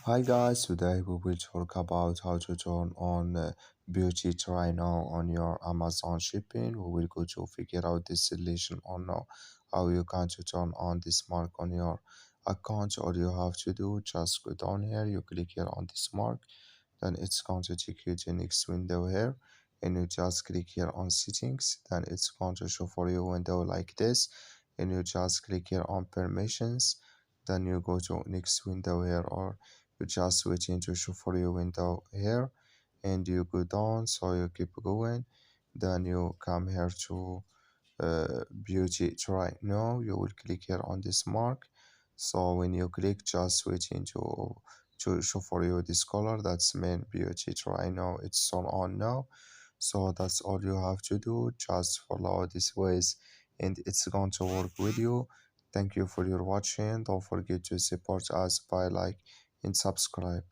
Hi guys, today we will talk about how to turn on beauty try now on your Amazon shipping. We will go to figure out this solution or no, how you can to turn on this mark on your account. All you have to do, just go down here, you click here on this mark, then it's going to take you to next window here, and you just click here on settings, then it's going to show for you a window like this, and you just click here on permissions, then you go to next window here, or you just waiting to show for your window here, and you go down, so you keep going, then you come here to beauty try now. You will click here on this mark, so when you click, just waiting to show for you this color, that's main beauty try now, it's on now. So that's all you have to do, just follow these ways and it's going to work with you. Thank you for your watching. Don't forget to support us by like and subscribe.